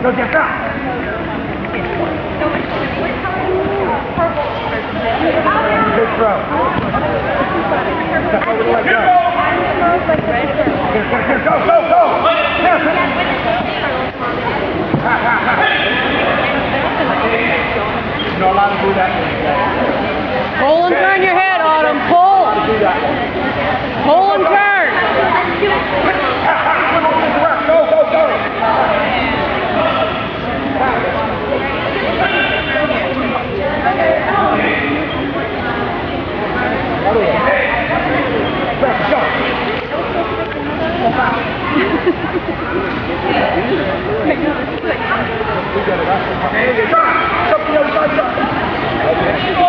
Go get that. Good throw. Step over the leg. Go. Go, go, go. You're not allowed to do that. Pull and turn your head, Autumn. Pull. Pull and turn. Go, go, go. Go.